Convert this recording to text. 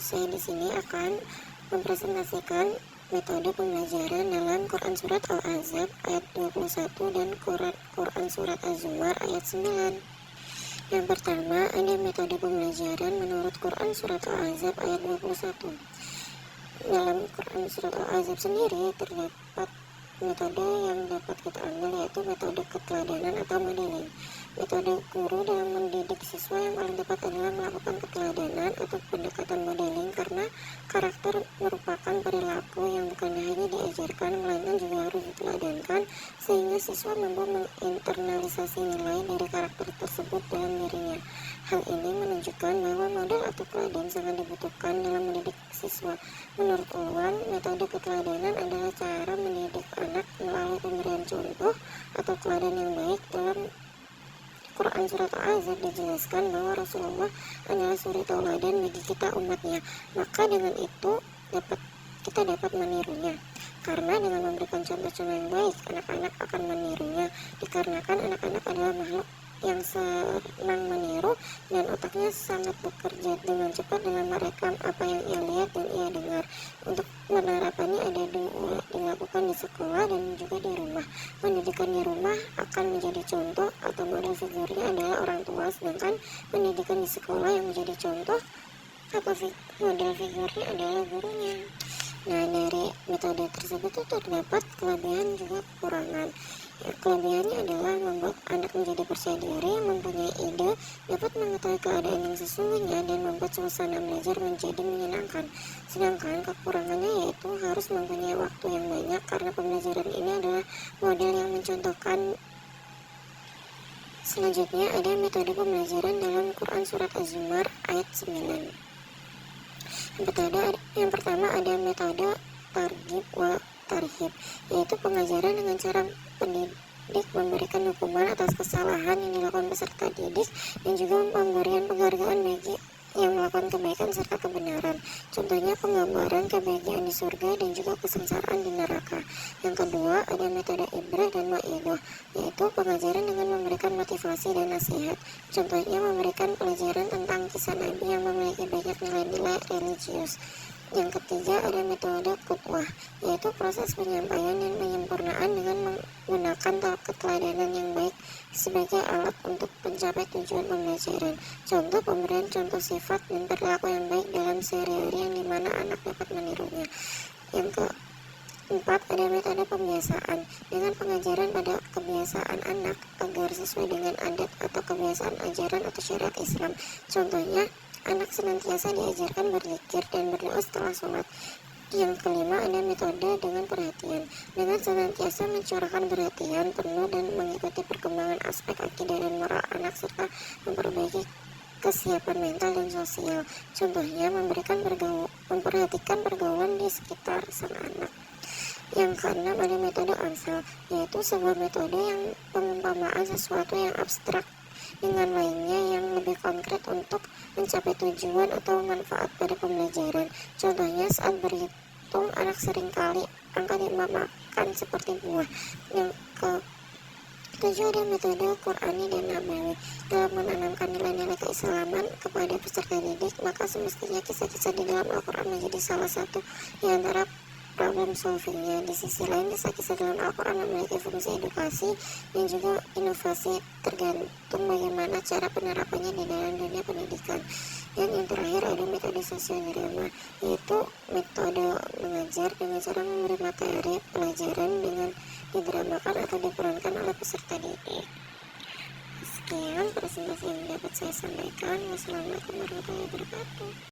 Saya di sini akan mempresentasikan metode pembelajaran dalam Quran Surat Al-Ahzab ayat 21 dan Quran Surat Az-Zumar ayat 9. Yang pertama, ada metode pembelajaran menurut Quran Surat Al-Ahzab ayat 21. Dalam Quran Surat Al-Ahzab sendiri terdapat metode yang dapat kita ambil, yaitu metode keteladanan atau modeling. Metode guru dalam mendidik siswa yang paling tepat adalah melakukan keteladanan atau pendekatan modeling, karena karakter merupakan perilaku yang bukan hanya diajarkan melainkan juga harus diteladankan, sehingga siswa mampu menginternalisasi nilai dari karakter tersebut dalam dirinya. Hal ini menunjukkan bahwa model atau teladan sangat dibutuhkan dalam mendidik siswa. Menurut Ulwan, metode keteladanan adalah cara mendidik anak melalui pemberian contoh atau teladan yang baik. Dalam Quran Surat Al-Ahzab dijelaskan bahwa Rasulullah adalah suri tauladan bagi kita umatnya, maka dengan itu kita dapat menirunya. Karena dengan memberikan contoh-contoh yang baik, anak-anak akan menirunya, dikarenakan anak-anak adalah makhluk yang senang meniru dan otaknya sangat bekerja dengan cepat dalam merekam apa yang ia lihat dan ia dengar. Untuk penerapannya ada dua, dilakukan di sekolah dan juga di rumah. Pendidikan di rumah akan menjadi contoh atau model figurnya adalah orang tua, sedangkan pendidikan di sekolah yang menjadi contoh atau model figurnya adalah gurunya. Nah, dari metode tersebut itu terdapat kelebihan juga kekurangan. Kelebihannya adalah membuat anak menjadi percaya diri, mempunyai ide, dapat mengetahui keadaan yang sesungguhnya, dan membuat suasana belajar menjadi menyenangkan. Sedangkan kekurangannya yaitu harus mempunyai waktu yang banyak, karena pembelajaran ini adalah model yang mencontohkan. Selanjutnya ada metode pembelajaran dalam Quran Surat Az-Zumar ayat 9. Yang pertama ada metode targhib wa tarhib, yaitu pengajaran dengan cara pendidik memberikan hukuman atas kesalahan yang dilakukan peserta didik, dan juga pemberian penghargaan bagi yang melakukan kebaikan serta kebenaran. Contohnya penggambaran kebahagiaan di surga dan juga kesengsaraan di neraka. Yang kedua ada metode ibrah dan mau'idhah, yaitu pengajaran dengan memberikan motivasi dan nasihat. Contohnya memberikan pelajaran tentang kisah Nabi yang memiliki banyak nilai-nilai religius. Yang ketiga ada metode qudwah, yaitu proses penyampaian dan penyempurnaan dengan menggunakan keteladanan yang baik sebagai alat untuk mencapai tujuan pembelajaran. Contoh pemberian contoh sifat dan perilaku yang baik dalam sehari-hari yang dimana anak dapat menirunya. Yang keempat ada metode pembiasaan, dengan pengajaran pada kebiasaan anak agar sesuai dengan adat atau kebiasaan ajaran atau syariat Islam. Contohnya anak senantiasa diajarkan berzikir dan berdoa setelah sholat. Yang kelima ada metode dengan perhatian, dengan senantiasa mencurahkan perhatian penuh dan mengikuti perkembangan aspek akidah dan moral anak serta memperbaiki kesiapan mental dan sosial. Contohnya memperhatikan pergaulan di sekitar sang anak. Yang keenam ada metode Amsal, yaitu sebuah metode yang pengumpamaan sesuatu yang abstrak dengan lainnya yang lebih konkret untuk mencapai tujuan atau manfaat pada pembelajaran. Contohnya saat berhitung, anak seringkali angka dimakan seperti buah. Yang ketujuh ada metode Qur'ani dan Nabawi, dalam menanamkan nilai-nilai keislaman kepada peserta didik, maka semestinya kisah-kisah di dalam Al-Quran menjadi salah satu di antara problem solvingnya. Di sisi lain, kisah-kisah dalam Al-Quran memiliki fungsi edukasi dan juga inovasi, tergantung bagaimana cara penerapannya di dalam dunia pendidikan. Dan yang terakhir ada metode sosiodrama, yaitu metode mengajar dengan cara memberi materi pelajaran dengan didramakan atau diperankan oleh peserta didik. Sekian presentasi yang dapat saya sampaikan. Wassalamualaikum warahmatullahi wabarakatuh.